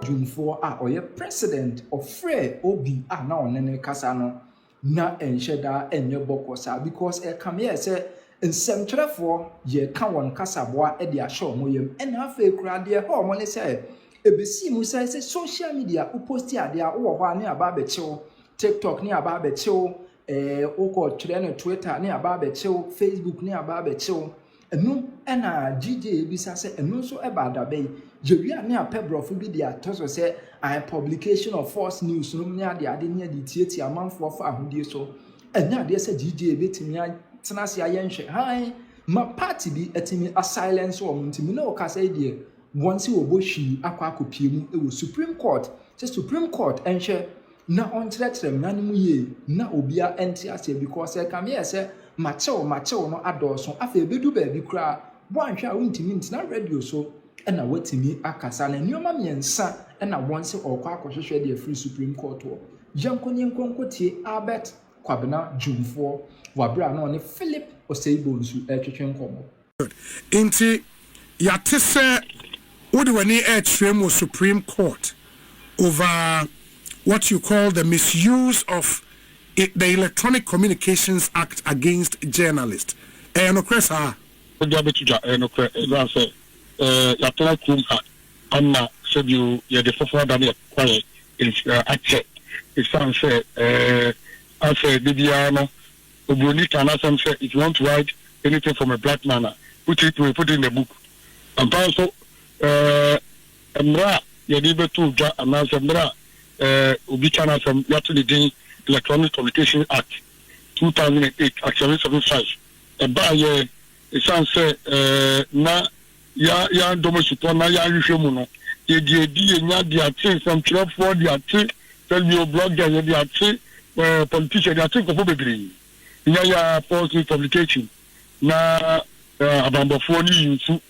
June 4 or your president of Frey Obi now on Casano na ensheda enye bokosa because come here say in semtrefo ye ka won kasaboa e de ahwe mo yam ena afa ekura de ho mo le say ebesi mu say social media u post ade a wo ho ane aba be chew TikTok ni aba be chew oko tire no Twitter ni aba be chew Facebook ni aba be chew enu ena GJA bi sa say enu so e ba da be jewia ni apebrofo bi de atoso say I publication of false news no ni ade ni ade tieti amanfo fa ahodie so enya ade say GJA betimi tenase ayenhwe hi ma party bi etimi a silence wo ntimi na o ka say de once we boshi akwa akopie mu e wo Supreme Court say Supreme Court enhwe na on treatrem na nimu ye na obia enti ase because e kam ye say machew no adoso afa ebedu ba bi kra bo anhwe a untimi ntina radio so na watimi akasa na nioma miensa na once okwa akohwehwe de free Supreme Court wo yankonyenkonkotie Albert Kwabena June 4 wabra na one Philip Oseibo nsu etwetwe nkomo inti yate se wodi wani etwem Supreme Court over what you call the misuse of the Electronic Communications Act against journalists. No cresa. No say yatela kumha anna said you the for that quiet is act it sounds say I say Bibiano Ubuni can say if you want to write anything from a black man put it in the book and also Mra Yadiba to Ja and Mra Ubicana from Yatuli Electronic Communications Act 2008 actually 75 a buyer it sounds say na ya domestic na ya hwehwemuno ye die nya dia tin from 12 for dia tin tell you blogger ye dia tin politician dia tin ko fo bebre nya ya false publication na abambo for ni yusu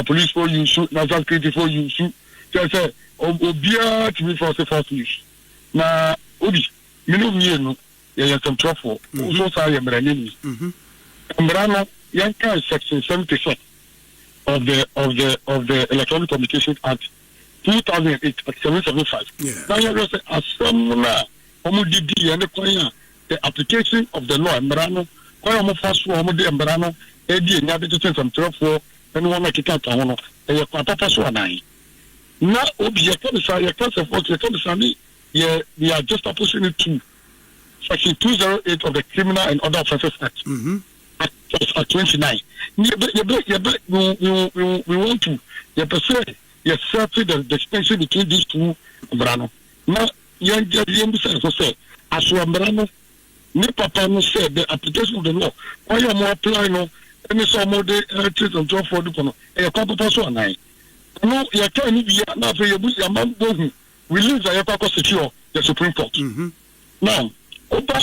police for yusu na security for yusu say obia to be false news na obi minu mienu ye some 12 for so say ye mranini mrano yanka section 76 of the Electronic Communications Act 2008 at 775. Now you say as the application of the law Mbrano kwa mo faso mo de Mbrano e di nya de some 12 and one make it out ono e kwa papa so anan na obi ye can say ye can say for ye can say we are just opposing it to section 208 of the Criminal and Other Offences Act. At 29. We want to settle the distinction between these two Mbrano. Now, young say, as Mbrano, ne papa no said the application of the law. Why you more apply no? Any some more the treat and job for the kono. E papa paso anai. No, you can't be na for your bush. Your man don't. We lose the Eoco secure the Supreme Court. Now, over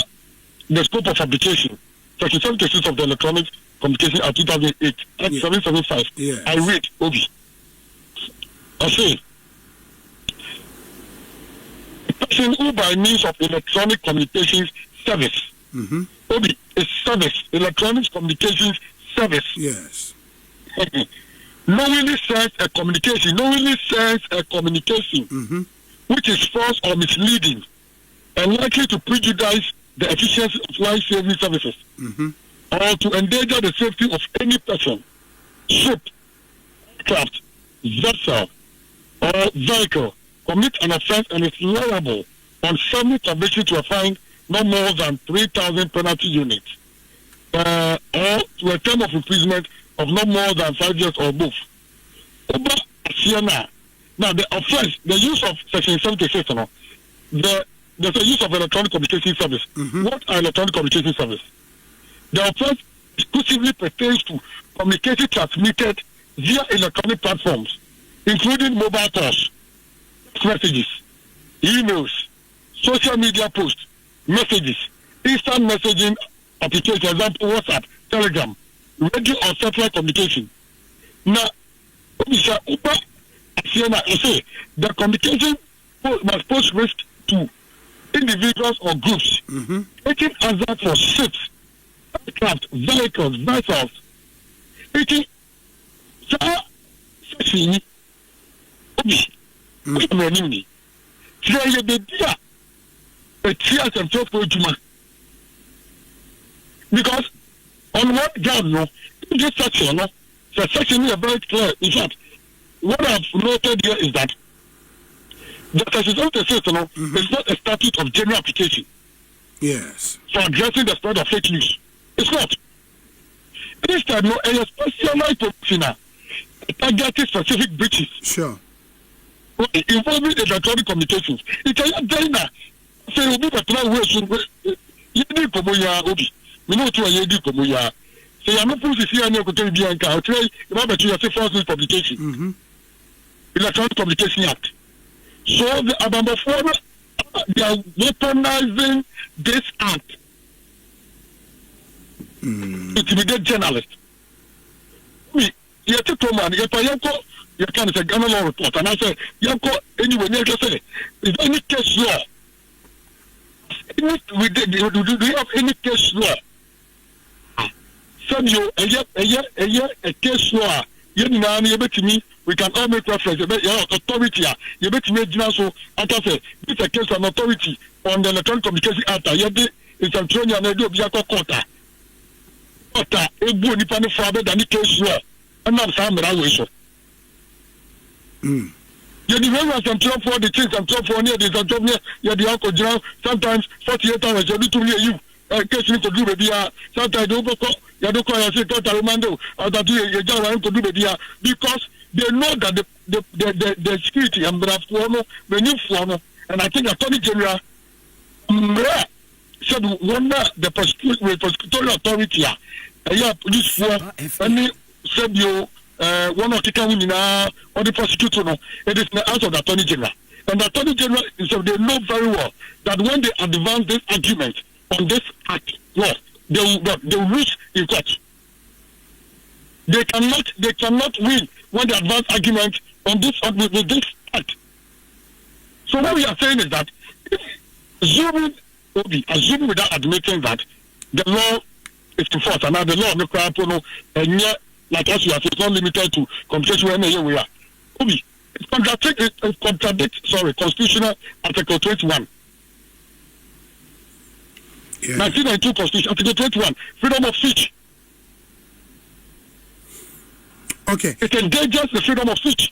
the scope of application. Section 76 of the Electronic Communications Act 2008, Act 775. Yes. I read, Obi. I say, a person who by means of electronic communications service, Obi, a service, electronic communications service. Yes. Knowingly sends a communication, which is false or misleading and likely to prejudice the efficiency of life-saving services, or to endanger the safety of any person, ship, craft, vessel, or vehicle, commit an offense and is liable on summary conviction to a fine no more than 3,000 penalty units, or to a term of imprisonment of no more than 5 years or both. Now, the offense, the use of Section 76, there's a use of electronic communication service. What are electronic communication service? The offense exclusively pertains to communication transmitted via electronic platforms, including mobile calls, messages, emails, social media posts, messages, instant messaging applications, example WhatsApp, Telegram, radio or satellite communication. Now, I say the communication must pose risk to individuals or groups taking hazard for ships, aircraft, vehicles, vessels. Because on what ground, no, this section, no, the section is very clear. In fact, what I've noted here is that the Constitution says, no, it's not a statute of general application. Yes. For addressing the spread of fake news. It's not. Instead, no, a specialized professional targeting specific breaches. Sure. Involving electronic communications. It's a data. Say, we need a plan where you need Komoya Obi. We know to a Yedi Komoya. Say, I'm not supposed to see any of the Bianca. I'll tell you about you as a false news publication. Electronic Communication Act. So, the Abamba Forum, they are weaponizing this act to intimidate journalists. You have to come on, you can say Ghana law report, and I say, anyway, you say, is any case law? Do you have any case law? Send you a case law. You know, we can all make reference. Authority, you bet me, so I can say, this is a case of authority on the Electronic Communication Act. It's a training and I do be a quarter. Quarter, a good Nippon father than the case law. And not some way. You the some trouble for the things and trouble for near this and trouble near the uncle John. Sometimes 48 hours you to near you. Case you could do baby. Sometimes you don't call and say, Total or that you don't do baby because they know that the security and when you form, and I think Attorney General said one the prosecutorial authority, police for any said you one of the county or the prosecutor, it is the answer of the Attorney General. And the Attorney General they know very well that when they advance this argument on this act, they will lose in court. They cannot win when they advance argument on this with this act. So what we are saying is that assuming without admitting that the law is enforced, and now the law of the crime, and yet like as you have, it's not limited to competition where we are. It contradicts Constitutional Article 21. 1992 Constitution, Article 21, freedom of speech. Okay. It endangers the freedom of speech.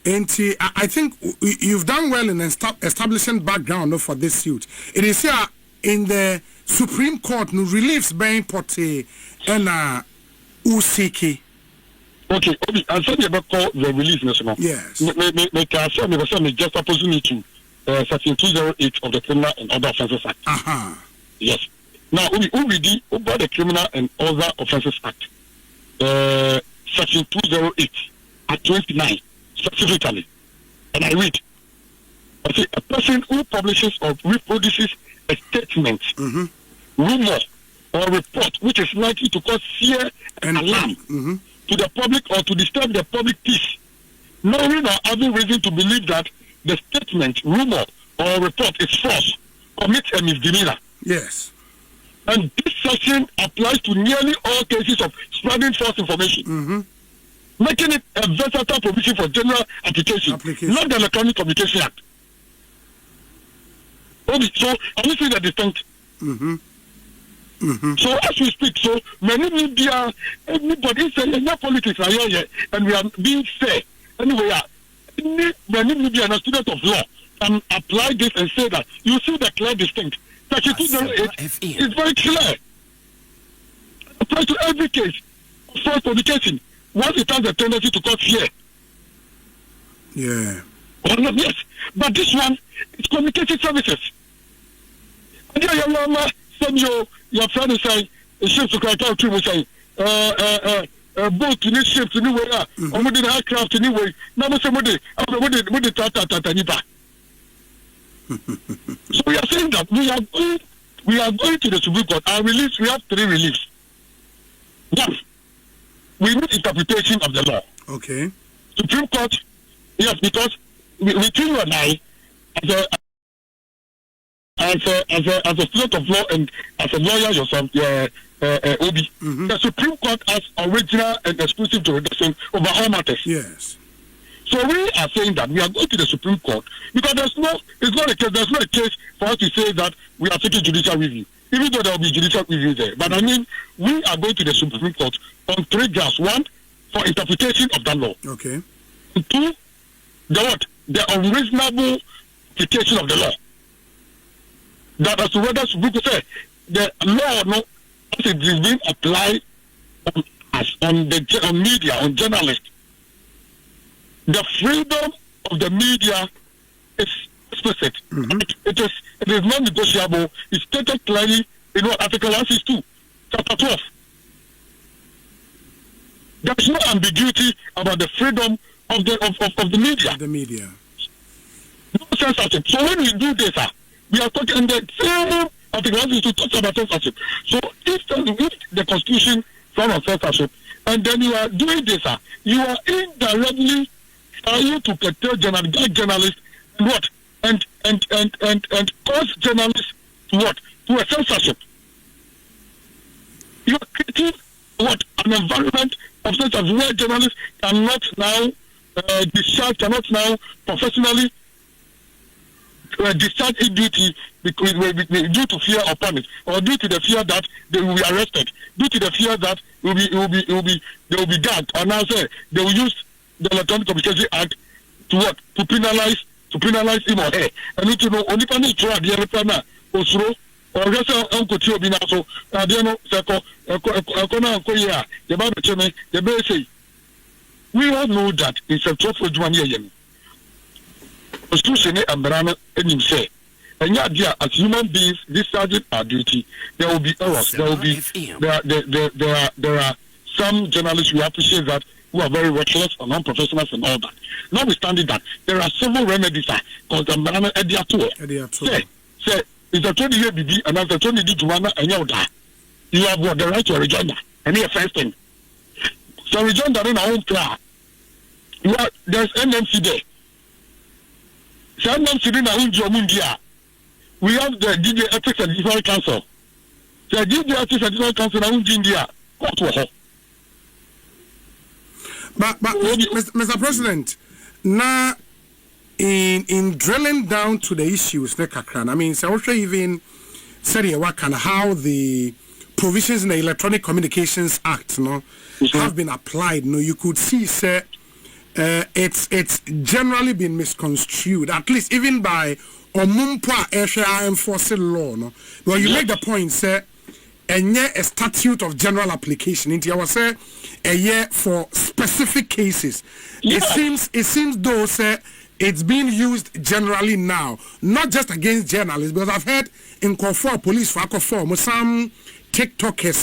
And I think you've done well in establishing background for this suit. It is here in the Supreme Court, no reliefs being put and Usiki. Okay, I said you about call the release national. Yes. Me just opposing to Section 208 of the Criminal and Other Offences Act. Yes. Now, we read about the Criminal and Other Offences Act. Section 208 at 29 specifically, and I read. I say a person who publishes or reproduces a statement, rumor, or report which is likely to cause fear and alarm to the public or to disturb the public peace, knowing or having reason to believe that the statement, rumor, or report is false, commits a misdemeanor. Yes. And this section applies to nearly all cases of spreading false information, making it a versatile provision for general application. Not the Electronic Communication Act. Okay, so are you seeing the distinct? So as we speak, so many media, everybody saying politics are here, and we are being fair. Anyway, many media and students of law can apply this and say that you see the clear distinct. Section 208 is very clear. Applies to every case of false communication. Once it has a tendency to cause fear. Yeah. Yes. But this one is communication services. And your friend is saying, ships to crack out to say, boat to this ship to new way, or we did aircraft to new way. Now, somebody, we did Tata. So we are saying that we are going to the Supreme Court. Our release, we have 3 reliefs. One, we need interpretation of the law. Okay. Supreme Court, yes, because between you and I, as a student of law and as a lawyer yourself, Obi, the Supreme Court has original and exclusive jurisdiction over all matters. Yes. So we are saying that we are going to the Supreme Court because there's no a case for us to say that we are taking judicial review, even though there will be judicial review there. But I mean, we are going to the Supreme Court on 3 grounds. 1, for interpretation of that law. Okay. 2, the unreasonable application of the law. That as to whether Supreme Court say the law as it is being applied on media, on journalists. The freedom of the media is explicit. It is non-negotiable. It's stated clearly in Article 162, Chapter 12. There is no ambiguity about the freedom of the media. The media. No censorship. So when we do this, we are talking the same Article 162 talks about censorship. So if the Constitution front on censorship, and then you are doing this, you are indirectly trying to curtail journalists and cause journalists to a censorship. You are creating an environment of censorship where journalists cannot now cannot now professionally discharge a duty because due to fear of punish, or due to the fear that they will be arrested, due to the fear that they will be gagged, or now say they will use the Electronic Communications Act to penalize him or her. And need to know only punish to the other Osro or just Uncle Tio Binaso, Adiano Sako, Ekona Koya, the Bible Cheme, the Base. We all know that it's a tough for 1 year. Constitution and Brana and him say, and yet, dear, as human beings discharging our duty, there will be errors. There will be there are some journalists we appreciate that who are very reckless or non-professionals and all that. Notwithstanding that, there are several remedies because the Brana Ediato say it's a 20-year BB and after 20 years you have got the right to a rejoinder. And here first thing. So rejoinder in our own plan. There's NMC there. So NMC in our own Jomundia. We have the GJA Ethics and Disciplinary Council. The GJA Ethics and Disciplinary Council in our own India. But Mr. President, now in drilling down to the issues, I mean, so also even said how the provisions in the Electronic Communications Act, have been applied. You could see, sir, it's generally been misconstrued, at least even by Omumpa Esha enforcing law. Well, you make the point, sir, and a statute of general application into our say a year for specific cases. It seems though, sir, it's being used generally now, not just against journalists, because I've heard in Kofor police for some TikTokers,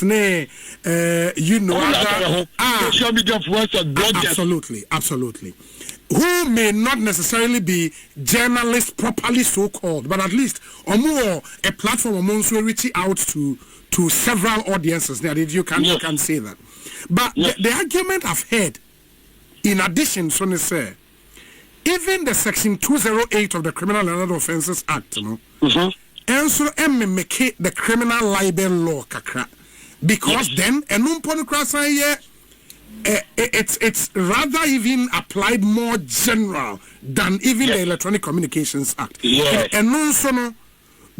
social media influencers, absolutely, who may not necessarily be journalists properly so called, but at least or more a platform amongst who reaching out to several audiences. Now, you can say that. But the argument I've heard, in addition, so to say, even the Section 208 of the Criminal and Other Offences Act, and so make the criminal libel law kakra, because then it's rather even applied more general than even the Electronic Communications Act. And also,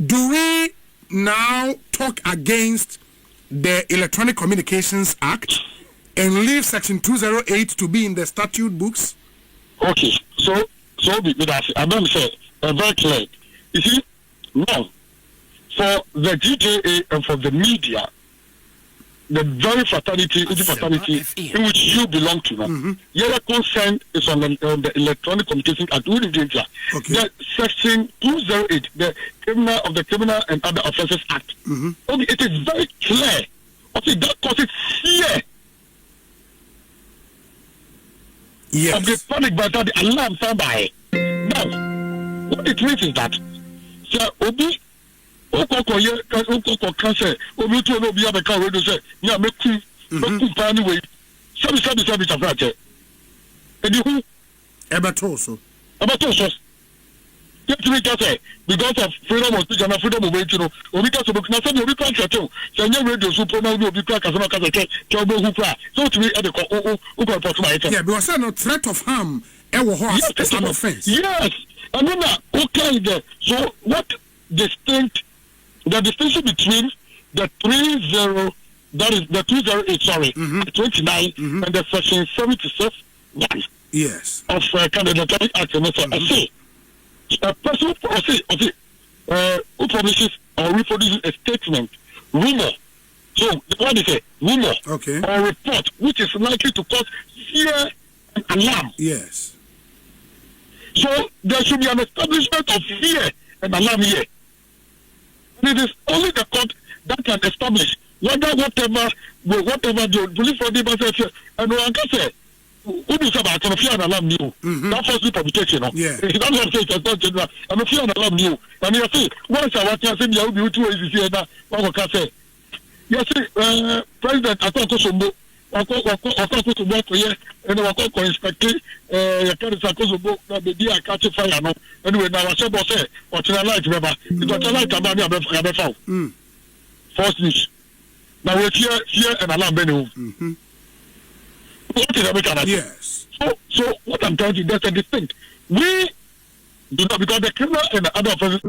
do we now talk against the Electronic Communications Act and leave Section 208 to be in the statute books? Okay, so I don't say very clear. You see, now for the GJA and for the media, the very fraternity in which you belong to, your consent is on the Electronic Communications Act. The Section 208, the Criminal and Other Offences Act. Okay, it is very clear. Okay, that because it's here. Yes. Of the panic by the alarm sound by. Now, what it means is that Obi cancer, Obi to no be a car radio say, yeah, make anyway. Sabi, and you Abatoso. Because of freedom of speech and freedom of way, Obi can book nothing, Obi can't tell. So, radio super now will be cracked as a matter of so to me at the yeah, because no threat of harm as an offense. Yes. And then okay there. So what the distinction between the 30 that is the 208 29 and the section 76 yes of Candidate Act and I say a person who publishes or reproduces a statement, rumor. So what is it? Rumor or report which is likely to cause fear and alarm. Yes. So there should be an establishment of fear and alarm here. And it is only the court that can establish whether whatever the police for the says and one can say who do about fear and alarm new. That false publication. Yeah. That's what I'm saying. It's not general. And fear and alarm new. And you see, once I want to say you will be too easy here now. What can say? Yes, President Atoko Sombo. Wako to work here and wako inspecting Yakari Sakosobo na baby I catch fire no anyway now I say boss what na light remember it was light about me be found first news now we fear and alarm benu what is America? Yes. So what I'm trying to that's a distinct we do not because the criminal and the other offenses